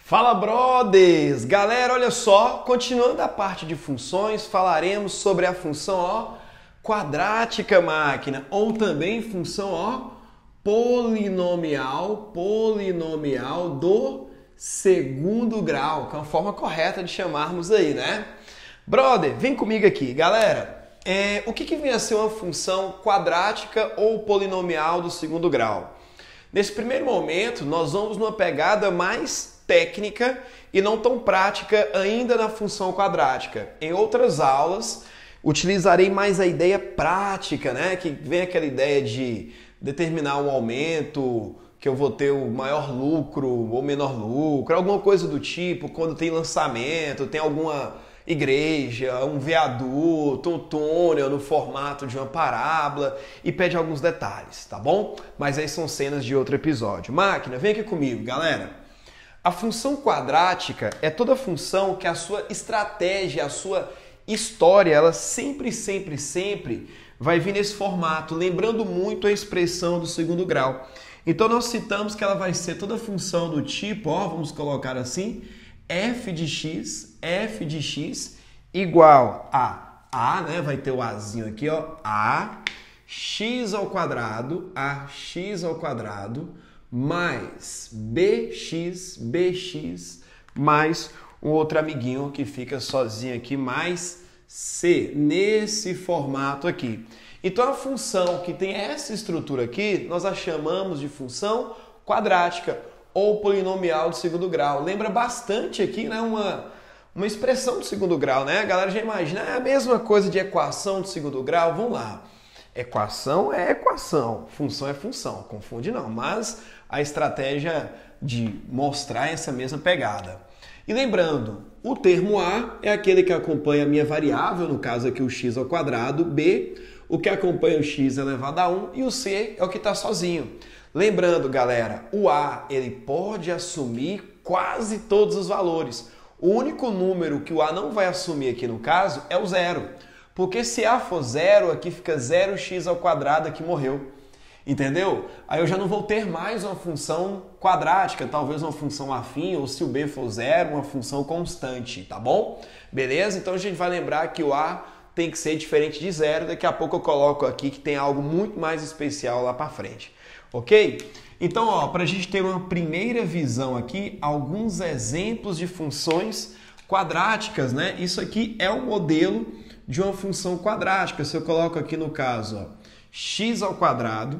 Fala, brothers! Galera, olha só, continuando a parte de funções, falaremos sobre a função quadrática, máquina, ou também função polinomial do segundo grau, que é uma forma correta de chamarmos aí, né? Brother, vem comigo aqui, galera. O que vem a ser uma função quadrática ou polinomial do segundo grau? Nesse primeiro momento, nós vamos numa pegada mais técnica e não tão prática ainda na função quadrática. Em outras aulas, utilizarei mais a ideia prática, né? Que vem aquela ideia de determinar um aumento, que eu vou ter o maior lucro ou menor lucro, alguma coisa do tipo, quando tem lançamento, tem alguma igreja, um viaduto, um túnel no formato de uma parábola e pede alguns detalhes, tá bom? Mas aí são cenas de outro episódio. Máquina, vem aqui comigo, galera. A função quadrática é toda função que a sua estratégia, a sua história, ela sempre vai vir nesse formato, lembrando muito a expressão do segundo grau. Então nós citamos que ela vai ser toda função do tipo, vamos colocar assim, f de x igual a, né? Vai ter o azinho aqui, a x ao quadrado mais bx mais um outro amiguinho que fica sozinho aqui, mais c, nesse formato aqui. Então a função que tem essa estrutura aqui, nós a chamamos de função quadrática ou polinomial de segundo grau. Lembra bastante aqui, né, uma expressão de segundo grau, né? A galera já imagina, é a mesma coisa de equação de segundo grau, vamos lá. Equação é equação, função é função, confunde não, mas a estratégia de mostrar essa mesma pegada. E lembrando, o termo A é aquele que acompanha a minha variável, no caso aqui o x ao quadrado, B, o que acompanha o x elevado a 1 e o C é o que está sozinho. Lembrando, galera, o A ele pode assumir quase todos os valores. O único número que o A não vai assumir aqui no caso é o zero. Porque se A for zero, aqui fica 0x ao quadrado, aqui morreu. Entendeu? Aí eu já não vou ter mais uma função quadrática, talvez uma função afim, ou se o B for zero, uma função constante, tá bom? Beleza? Então a gente vai lembrar que o A tem que ser diferente de zero, daqui a pouco eu coloco aqui que tem algo muito mais especial lá para frente. Ok? Então, para a gente ter uma primeira visão aqui, alguns exemplos de funções quadráticas, né? Isso aqui é o modelo de uma função quadrática. Se eu coloco aqui no caso, x ao quadrado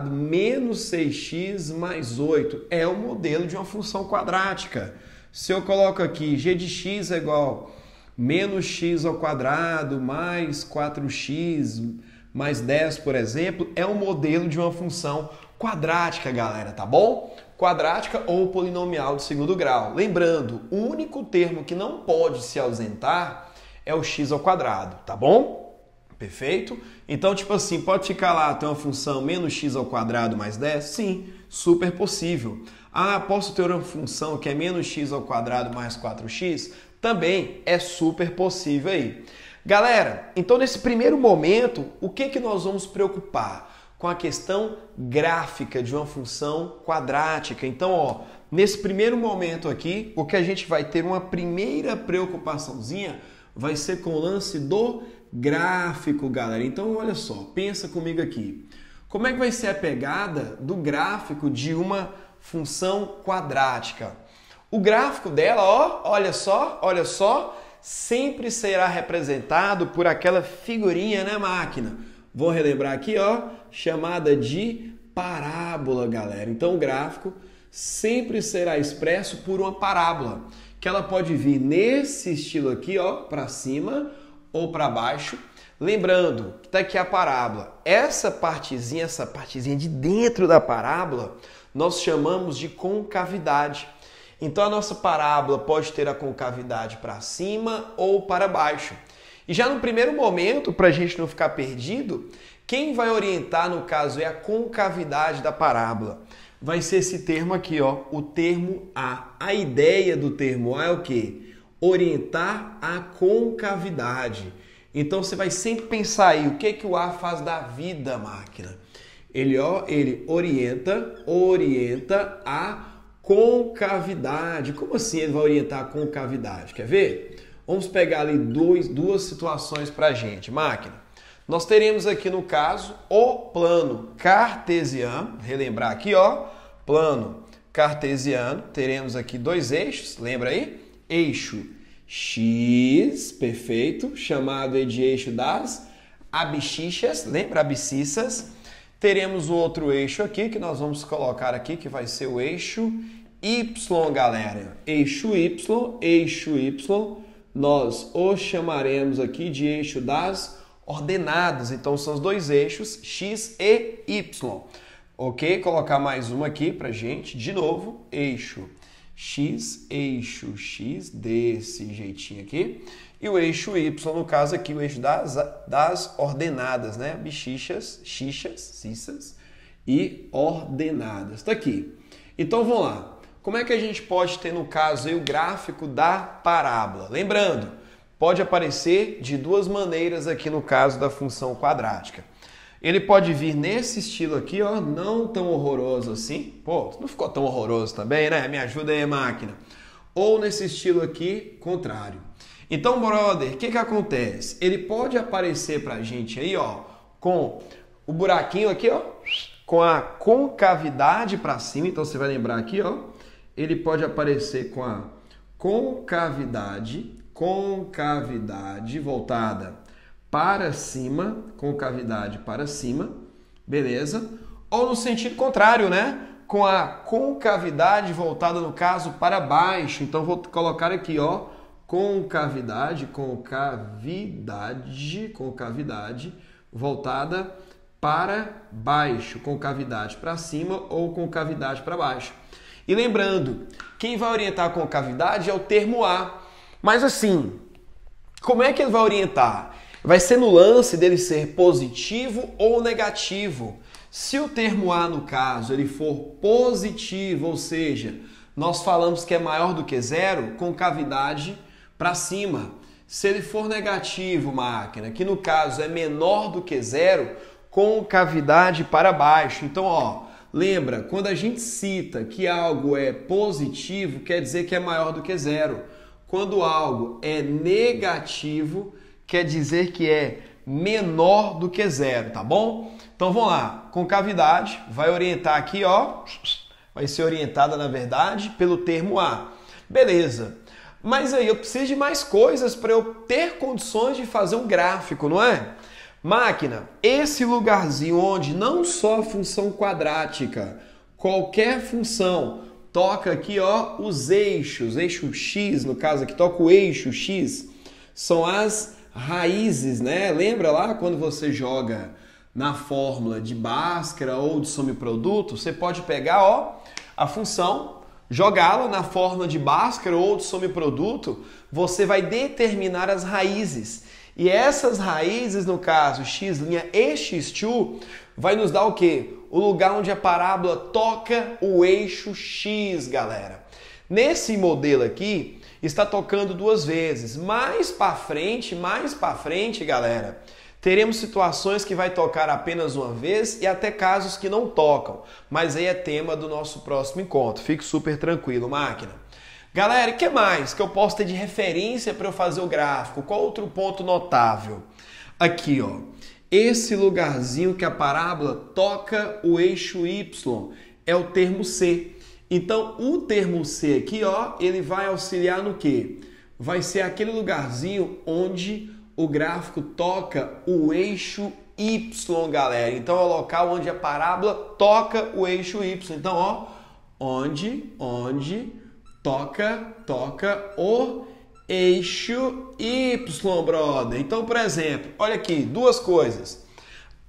menos 6x mais 8 é o modelo de uma função quadrática. Se eu coloco aqui g de x é igual menos x ao quadrado mais 4x mais 10, por exemplo, é um modelo de uma função quadrática, galera, tá bom? Quadrática ou polinomial de segundo grau. Lembrando, o único termo que não pode se ausentar é o x ao quadrado, tá bom? Perfeito? Então, tipo assim, pode ficar lá, tem uma função menos x ao quadrado mais 10? Sim, super possível. Posso ter uma função que é menos x ao quadrado mais 4x? Também é super possível aí. Galera, então nesse primeiro momento, o que nós vamos preocupar? Com a questão gráfica de uma função quadrática. Então, nesse primeiro momento aqui, o que a gente vai ter uma primeira preocupaçãozinha vai ser com o lance do gráfico, galera. Então, olha só, pensa comigo aqui. Como é que vai ser a pegada do gráfico de uma função quadrática? O gráfico dela, olha só, sempre será representado por aquela figurinha, né, máquina? Vou relembrar aqui, chamada de parábola, galera. Então, o gráfico sempre será expresso por uma parábola, que ela pode vir nesse estilo aqui, para cima ou para baixo. Lembrando que tá aqui a parábola. Essa partezinha de dentro da parábola, nós chamamos de concavidade. Então, a nossa parábola pode ter a concavidade para cima ou para baixo. E já no primeiro momento, para a gente não ficar perdido, quem vai orientar, no caso, é a concavidade da parábola. Vai ser esse termo aqui, o termo A. A ideia do termo A é o quê? Orientar a concavidade. Então, você vai sempre pensar aí, o que o A faz da vida, máquina? Ele orienta a concavidade. Como assim ele vai orientar a concavidade? Quer ver? Vamos pegar ali duas situações para a gente. Máquina, nós teremos aqui no caso o plano cartesiano. Relembrar aqui, ó, plano cartesiano. Teremos aqui dois eixos, lembra aí? Eixo X, perfeito, chamado aí de eixo das abscissas, lembra? Abscissas. Teremos o outro eixo aqui, que nós vamos colocar aqui, que vai ser o eixo Y, galera. Eixo Y, nós o chamaremos aqui de eixo das ordenadas. Então, são os dois eixos, X e Y. Ok? Colocar mais uma aqui pra gente. De novo, eixo X, desse jeitinho aqui. E o eixo Y, no caso aqui, o eixo das ordenadas, né? Bichichas, cissas e ordenadas. Tá aqui. Então, vamos lá. Como é que a gente pode ter, no caso, aí, o gráfico da parábola? Lembrando, pode aparecer de duas maneiras aqui no caso da função quadrática. Ele pode vir nesse estilo aqui, ó, não tão horroroso assim. Pô, não ficou tão horroroso também, né? Me ajuda aí, máquina. Ou nesse estilo aqui, contrário. Então, brother, o que acontece? Ele pode aparecer pra gente aí, ó, com o buraquinho aqui, ó, com a concavidade para cima. Então, você vai lembrar aqui, ó, ele pode aparecer com a concavidade voltada para cima, concavidade para cima, beleza? Ou no sentido contrário, né? Com a concavidade voltada, no caso, para baixo. Então, vou colocar aqui, ó, concavidade voltada para baixo, concavidade para cima ou concavidade para baixo. E lembrando, quem vai orientar a concavidade é o termo A. Mas assim, como é que ele vai orientar? Vai ser no lance dele ser positivo ou negativo. Se o termo A, no caso, ele for positivo, ou seja, nós falamos que é maior do que zero, concavidade para cima. Se ele for negativo, máquina, que no caso é menor do que zero, concavidade para baixo. Então, ó, lembra, quando a gente cita que algo é positivo, quer dizer que é maior do que zero. Quando algo é negativo, quer dizer que é menor do que zero, tá bom? Então, vamos lá. Concavidade vai orientar aqui, ó, vai ser orientada, na verdade, pelo termo A. Beleza. Mas aí eu preciso de mais coisas para eu ter condições de fazer um gráfico, não é? Máquina, esse lugarzinho onde não só a função quadrática, qualquer função toca aqui, ó, os eixos, eixo X, no caso aqui, toca o eixo X, são as raízes, né? Lembra lá quando você joga na fórmula de Bhaskara ou de soma-produto, você pode pegar, ó, a função, jogá-la na fórmula de Bhaskara ou de soma-produto, você vai determinar as raízes. E essas raízes, no caso, x' e x2, vai nos dar o quê? O lugar onde a parábola toca o eixo X, galera. Nesse modelo aqui, está tocando duas vezes. Mais para frente, galera, teremos situações que vai tocar apenas uma vez e até casos que não tocam. Mas aí é tema do nosso próximo encontro. Fique super tranquilo, máquina. Galera, o que mais que eu posso ter de referência para eu fazer o gráfico? Qual outro ponto notável? Aqui, ó. Esse lugarzinho que a parábola toca o eixo Y é o termo C. Então, o termo C aqui, ó, ele vai auxiliar no quê? Vai ser aquele lugarzinho onde o gráfico toca o eixo Y, galera. Então, é o local onde a parábola toca o eixo Y. Então, ó, onde toca o eixo Y, brother. Então, por exemplo, olha aqui, duas coisas.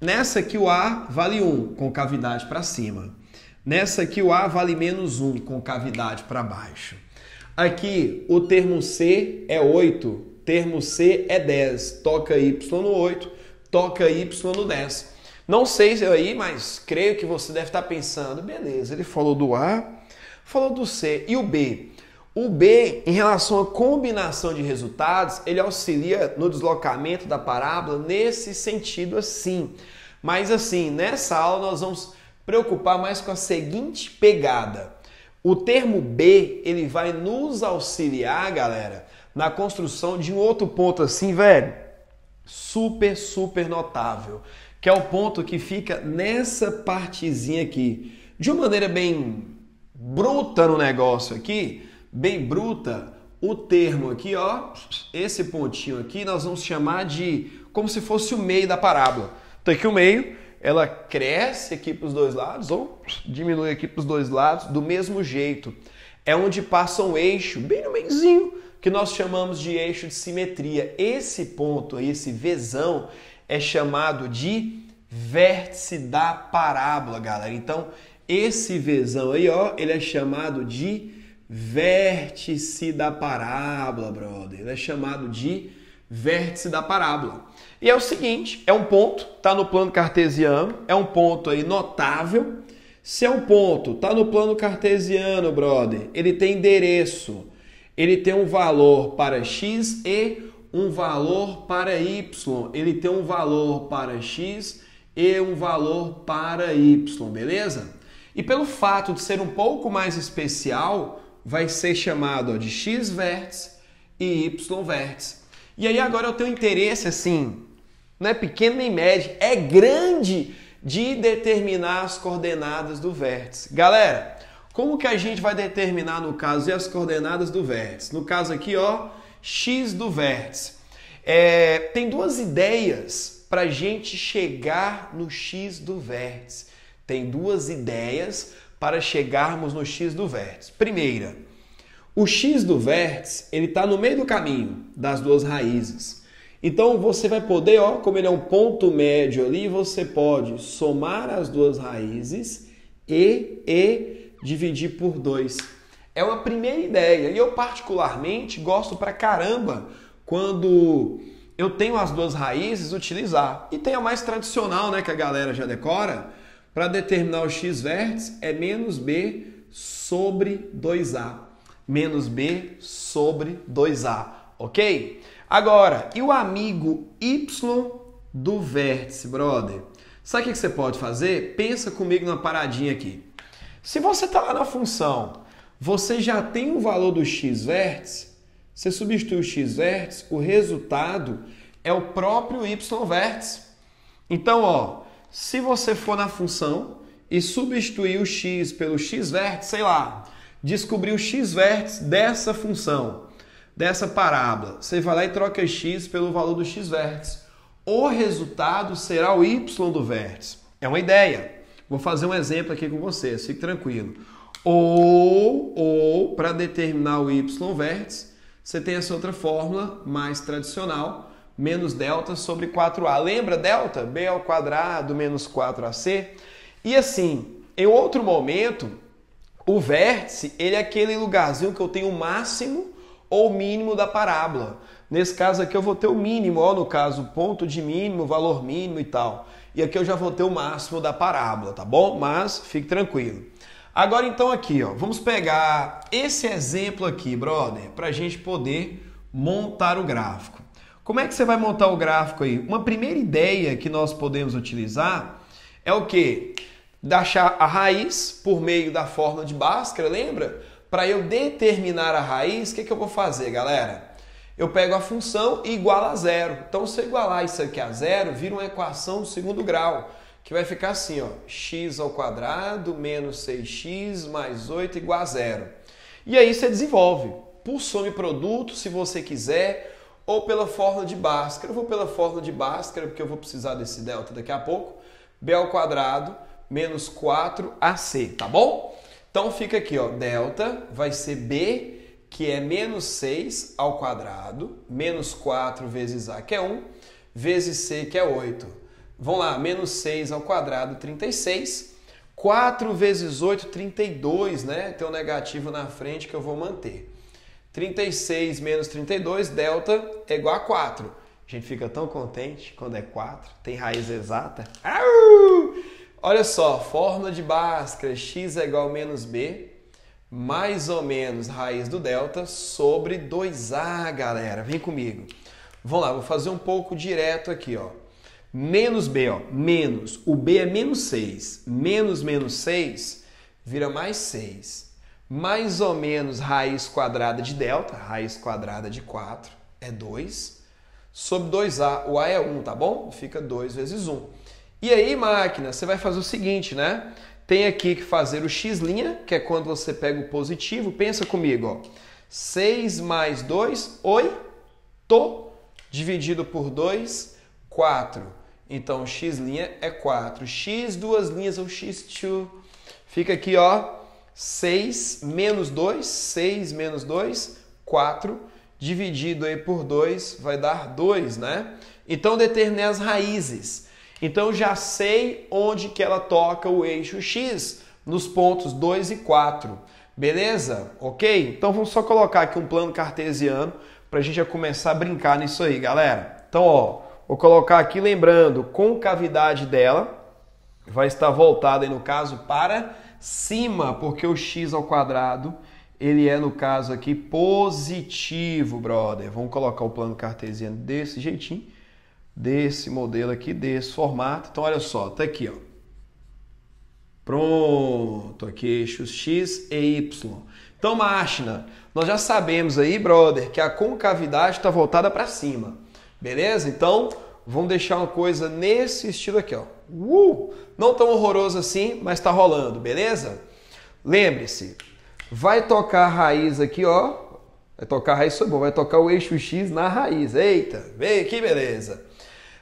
Nessa aqui o A vale 1, com cavidade para cima. Nessa aqui o A vale menos 1, com cavidade para baixo. Aqui o termo C é 8, termo C é 10. Toca Y no 8, toca Y no 10. Não sei se aí, mas creio que você deve estar pensando, beleza, ele falou do A, falou do C e o B. O B, em relação à combinação de resultados, ele auxilia no deslocamento da parábola nesse sentido assim. Mas assim, nessa aula nós vamos preocupar mais com a seguinte pegada. O termo B, ele vai nos auxiliar, galera, na construção de um outro ponto assim, velho, super notável, que é o ponto que fica nessa partezinha aqui. De uma maneira bem bruta no negócio aqui, bem bruta, o termo aqui, ó, esse pontinho aqui, nós vamos chamar de como se fosse o meio da parábola. Então aqui o meio, ela cresce aqui para os dois lados ou diminui aqui para os dois lados do mesmo jeito. É onde passa um eixo, bem no meiozinho, que nós chamamos de eixo de simetria. Esse ponto aí, esse Vzão, é chamado de vértice da parábola, galera. Então, esse Vzão aí, ó, ele é chamado de vértice da parábola, brother. Ele é chamado de vértice da parábola. E é o seguinte, é um ponto, está no plano cartesiano, é um ponto aí notável. Se é um ponto, está no plano cartesiano, brother, ele tem endereço, ele tem um valor para x e um valor para y. Ele tem um valor para x e um valor para y, beleza? E pelo fato de ser um pouco mais especial, vai ser chamado de x vértice e y vértice. E aí agora eu tenho interesse assim, não é pequeno nem médio, é grande de determinar as coordenadas do vértice. Galera, como que a gente vai determinar no caso as coordenadas do vértice? No caso aqui, ó, x do vértice. Tem duas ideias para a gente chegar no x do vértice. Tem duas ideias para chegarmos no x do vértice. Primeira, o x do vértice, ele está no meio do caminho das duas raízes. Então você vai poder, ó, como ele é um ponto médio ali, você pode somar as duas raízes e dividir por 2. É uma primeira ideia. E eu particularmente gosto pra caramba quando eu tenho as duas raízes utilizar. E tem a mais tradicional, né, que a galera já decora, para determinar o x vértice é menos b sobre 2a. Menos b sobre 2a, ok? Agora, e o amigo y do vértice, brother? Sabe o que você pode fazer? Pensa comigo numa paradinha aqui. Se você está lá na função, você já tem o valor do x vértice, você substitui o x vértice, o resultado é o próprio y vértice. Então, ó, se você for na função e substituir o x pelo x vértice, sei lá, descobrir o x vértice dessa função, dessa parábola, você vai lá e troca x pelo valor do x vértice. O resultado será o y do vértice. É uma ideia. Vou fazer um exemplo aqui com vocês, fique tranquilo. Ou para determinar o y vértice, você tem essa outra fórmula mais tradicional, menos delta sobre 4a. Lembra delta? B ao quadrado menos 4ac. E assim, em outro momento, o vértice, ele é aquele lugarzinho que eu tenho o máximo ou mínimo da parábola. Nesse caso aqui eu vou ter o mínimo, ó, no caso, ponto de mínimo, valor mínimo e tal. E aqui eu já vou ter o máximo da parábola, tá bom? Mas fique tranquilo. Agora então aqui, ó, vamos pegar esse exemplo aqui, brother, para a gente poder montar o gráfico. Como é que você vai montar o gráfico aí? Uma primeira ideia que nós podemos utilizar é o quê? Achar a raiz por meio da fórmula de Bhaskara, lembra? Para eu determinar a raiz, o que eu vou fazer, galera? Eu pego a função e igualo a zero. Então, se eu igualar isso aqui a zero, vira uma equação do segundo grau, que vai ficar assim, ó, x ao quadrado menos 6x mais 8 igual a zero. E aí você desenvolve por soma e produto, se você quiser, ou pela fórmula de Bhaskara. Eu vou pela fórmula de Bhaskara, porque eu vou precisar desse delta daqui a pouco. B ao quadrado menos 4ac, tá bom? Então fica aqui, ó, delta vai ser b, que é menos 6 ao quadrado, menos 4 vezes a, que é 1, vezes c, que é 8. Vamos lá, menos 6 ao quadrado, 36. 4 vezes 8, 32, né? Tem um negativo na frente que eu vou manter. 36 menos 32, delta é igual a 4. A gente fica tão contente quando é 4, tem raiz exata. Au! Olha só, fórmula de Bhaskara, x é igual a menos b, mais ou menos raiz do delta sobre 2a, galera. Vem comigo. Vamos lá, vou fazer um pouco direto aqui, ó. Menos b, ó, menos, o b é menos 6, menos 6 vira mais 6. mais ou menos raiz quadrada de delta, raiz quadrada de 4 é 2, sobre 2a, o a é 1, tá bom? Fica 2 vezes 1. E aí, máquina, você vai fazer o seguinte, né? Tem aqui que fazer o x', que é quando você pega o positivo. Pensa comigo, ó. 6 mais 2, 8, dividido por 2, 4. Então, o x' é 4. X, duas linhas, ou x2. Fica aqui, ó, 6 menos 2, 6 menos 2, 4. Dividido aí por 2 vai dar 2, né? Então, determinei as raízes. Então, já sei onde que ela toca o eixo x, nos pontos 2 e 4. Beleza? Ok? Então, vamos só colocar aqui um plano cartesiano para a gente já começar a brincar nisso aí, galera. Então, ó, vou colocar aqui, lembrando, concavidade dela vai estar voltada, aí, no caso, para cima, porque o x ao quadrado, ele é, no caso aqui, positivo, brother. Vamos colocar o plano cartesiano desse jeitinho, desse modelo aqui, desse formato. Então, olha só, tá aqui, ó. Pronto, aqui eixos x e y. Então, máquina, nós já sabemos aí, brother, que a concavidade está voltada para cima. Beleza? Então, vamos deixar uma coisa nesse estilo aqui, ó. Não tão horroroso assim, mas está rolando, beleza? Lembre-se, vai tocar a raiz aqui, ó. Vai tocar a raiz, foi bom, vai tocar o eixo x na raiz. Eita, vem que beleza.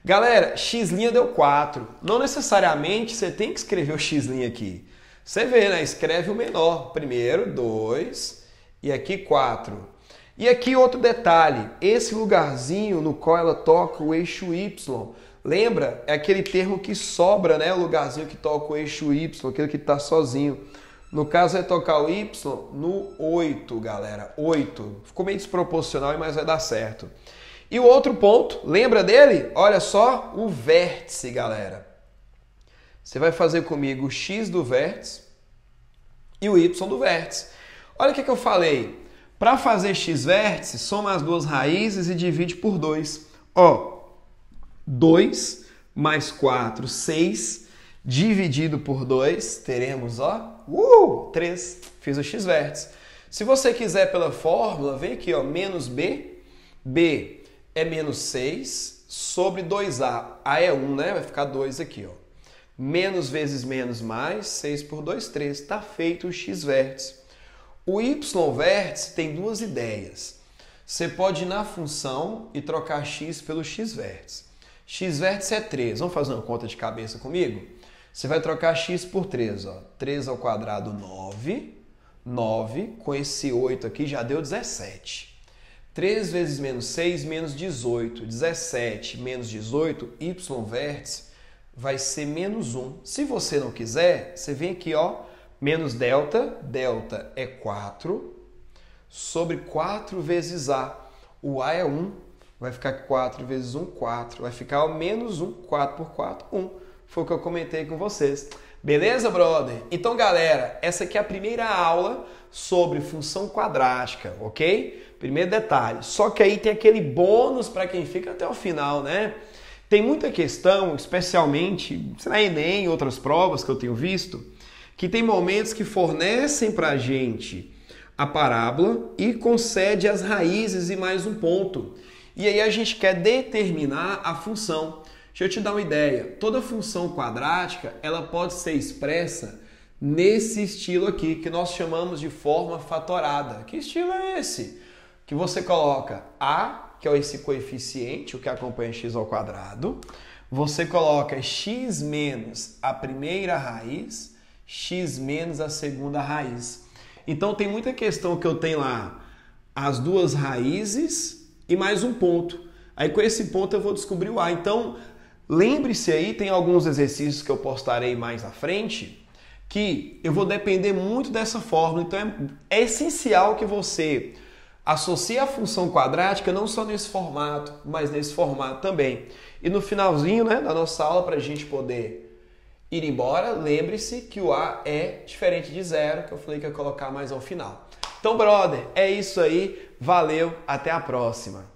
Galera, x' deu 4. Não necessariamente você tem que escrever o x' aqui. Você vê, né? Escreve o menor. Primeiro, 2 e aqui 4. E aqui outro detalhe. Esse lugarzinho no qual ela toca o eixo y, lembra? É aquele termo que sobra, né? O lugarzinho que toca o eixo y, aquele que está sozinho. No caso, vai tocar o y no 8, galera. 8. Ficou meio desproporcional, mas vai dar certo. E o outro ponto, lembra dele? Olha só, o vértice, galera. Você vai fazer comigo o x do vértice e o y do vértice. Olha o que eu falei. Para fazer x vértice, soma as duas raízes e divide por 2. Ó, 2 mais 4, 6, dividido por 2, teremos, ó, 3. Fiz o x vértice. Se você quiser pela fórmula, vem aqui, ó, menos b. B é menos 6 sobre 2a. A é 1, né? Vai ficar 2 aqui, ó. Menos vezes menos mais, 6 por 2, 3. Está feito o x vértice. O y vértice tem duas ideias. Você pode ir na função e trocar x pelo x vértice. X vértice é 3. Vamos fazer uma conta de cabeça comigo? Você vai trocar x por 3, ó. 3 ao quadrado, 9. 9, com esse 8 aqui já deu 17. 3 vezes menos 6, menos 18. 17 menos 18, y vértice, vai ser menos 1. Se você não quiser, você vem aqui, ó, menos delta. Delta é 4 sobre 4 vezes a. O a é 1, vai ficar 4 vezes 1, 4. Vai ficar o menos 1, 4 por 4, 1. Foi o que eu comentei com vocês. Beleza, brother? Então, galera, essa aqui é a primeira aula sobre função quadrática, ok? Primeiro detalhe. Só que aí tem aquele bônus para quem fica até o final, né? Tem muita questão, especialmente na Enem e outras provas que eu tenho visto, que tem momentos que fornecem para a gente a parábola e concede as raízes e mais um ponto. E aí a gente quer determinar a função. Deixa eu te dar uma ideia. Toda função quadrática, ela pode ser expressa nesse estilo aqui, que nós chamamos de forma fatorada. Que estilo é esse? Que você coloca a, que é esse coeficiente, o que acompanha x ao quadrado. Você coloca x menos a primeira raiz, x menos a segunda raiz. Então tem muita questão que eu tenho lá, as duas raízes e mais um ponto. Aí com esse ponto eu vou descobrir o a. Então lembre-se aí, tem alguns exercícios que eu postarei mais à frente, que eu vou depender muito dessa fórmula. Então é essencial que você associe a função quadrática não só nesse formato, mas nesse formato também. E no finalzinho, né, da nossa aula, para a gente poder ir embora, lembre-se que o a é diferente de 0, que eu falei que ia colocar mais ao final. Então, brother, é isso aí. Valeu, até a próxima.